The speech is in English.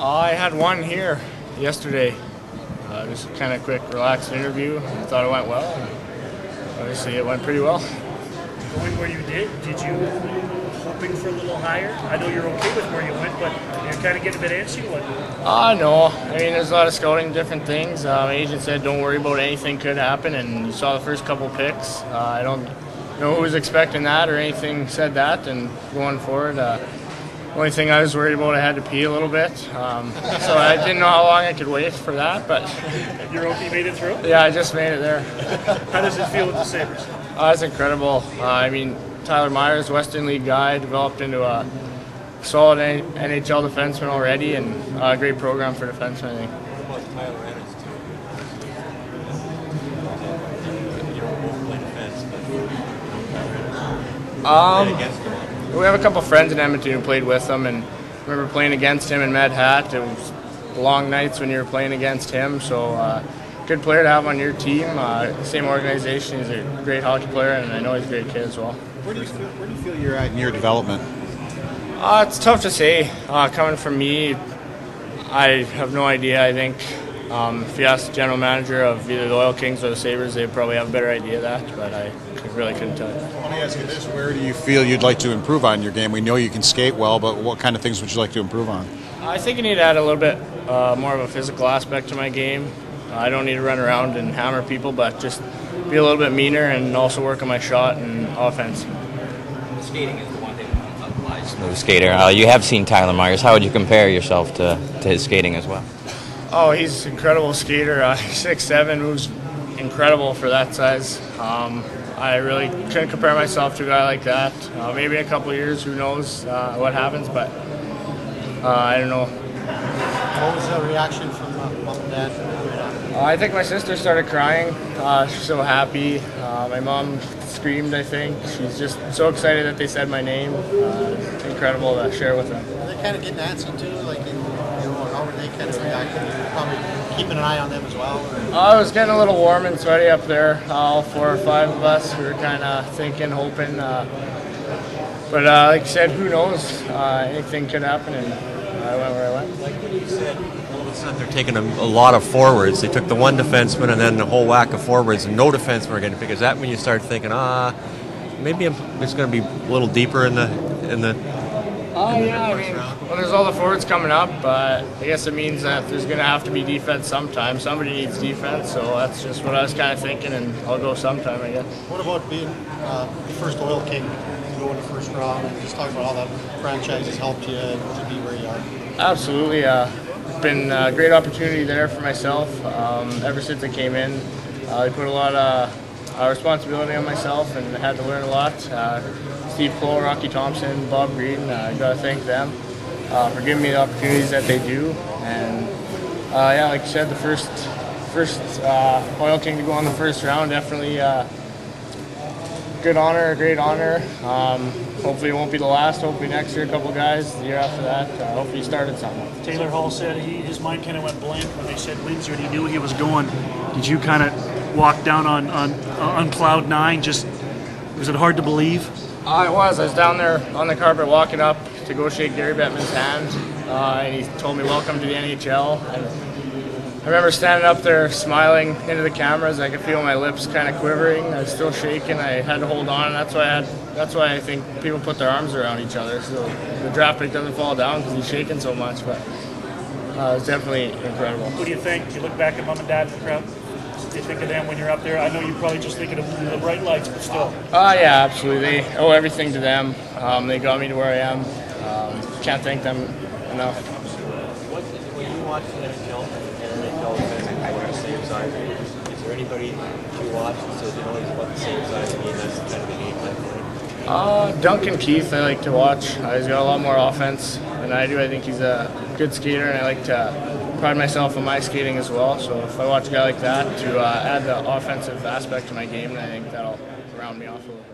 I had one here yesterday. Just kind of quick, relaxed interview. I thought it went well. Obviously, it went pretty well. Going where you did you hoping for a little higher? I know you're okay with where you went, but you're kind of getting a bit antsy. What? No. I mean, there's a lot of scouting, different things. My agent said don't worry about anything could happen, and you saw the first couple picks. I don't know who was expecting that or anything said that, and going forward, the only thing I was worried about, I had to pee a little bit. So I didn't know how long I could wait for that, but... You're okay, made it through? Yeah, I just made it there. How does it feel with the Sabres? It's incredible. I mean, Tyler Myers, Western League guy, developed into a solid NHL defenseman already, and a great program for defensemen, I think. What about Tyler Ennis, too? You don't both play defense, but played against him. We have a couple friends in Edmonton who played with him, and I remember playing against him in Med Hat. It was long nights when you were playing against him, so good player to have on your team. Same organization. He's a great hockey player, and I know he's a great kid as well. Where do you feel you're at in your development? It's tough to say. Coming from me, I have no idea. I think if you ask the general manager of either the Oil Kings or the Sabres, they probably have a better idea of that, but I really couldn't tell you. Let me ask you this. Where do you feel you'd like to improve on your game? We know you can skate well, but what kind of things would you like to improve on? I think I need to add a little bit more of a physical aspect to my game. I don't need to run around and hammer people, but just be a little bit meaner and also work on my shot and offense. Skating is the one thing that applies to the skater. You have seen Tyler Myers. How would you compare yourself to his skating as well? Oh, he's an incredible skater. 6'7", moves incredible for that size. I really couldn't compare myself to a guy like that. Maybe in a couple of years, who knows what happens, but I don't know. What was the reaction from mom and dad? I think my sister started crying. She's so happy. My mom screamed, I think. She's just so excited that they said my name. It's incredible to share with them. Are they kind of getting antsy too? How were they kind of reacting? Probably keeping an eye on them as well? It was getting a little warm and sweaty up there. All 4 or 5 of us. We were kind of thinking, hoping. But like you said, who knows? Anything could happen, and I went where I went. Like when you said all of a sudden they're taking a lot of forwards. They took the one defenseman and then the whole whack of forwards, and no defensemen are getting picked. Is that when you start thinking, maybe it's going to be a little deeper in the yeah, I mean, well, there's all the forwards coming up, but I guess it means that there's going to have to be defense sometime. Somebody needs defense, so that's just what I was kind of thinking, and I'll go sometime, I guess. What about being the first Oil King to go in the first round, and just talk about how that franchise has helped you to be where you are? Absolutely. It's been a great opportunity there for myself. Ever since I came in, they put a lot of responsibility on myself, and I had to learn a lot. Steve Cole, Rocky Thompson, Bob Green, I got to thank them for giving me the opportunities that they do. And yeah, like you said, the first Oil King to go on the first round, definitely good honor, a great honor. Hopefully it won't be the last. Hopefully next year, a couple guys. The year after that, hopefully he started something. Taylor Hall said his mind kind of went blank when they said Windsor and he knew he was going. Did you kind of walk down on cloud 9? Just was it hard to believe? I was down there on the carpet walking up to go shake Gary Bettman's hand, and he told me welcome to the NHL. And I remember standing up there smiling into the cameras. I could feel my lips kind of quivering. I was still shaking. I had to hold on. That's why I think people put their arms around each other so the draft pick doesn't fall down because he's shaking so much. But it was definitely incredible. What do you think? You look back at mom and dad in the crowd. Do you think of them when you're up there? I know you're probably just thinking of the bright lights, but still. Yeah, absolutely. They owe everything to them. They got me to where I am. Can't thank them enough. When you watch the NHL defense on the same side, is there anybody you watch that says, he's about the same size as me, and that's kind of the game plan for him? Duncan Keith, I like to watch. He's got a lot more offense than I do. I think he's a good skater, and I like to pride myself on my skating as well. So if I watch a guy like that to add the offensive aspect to my game, then I think that'll round me off a little bit.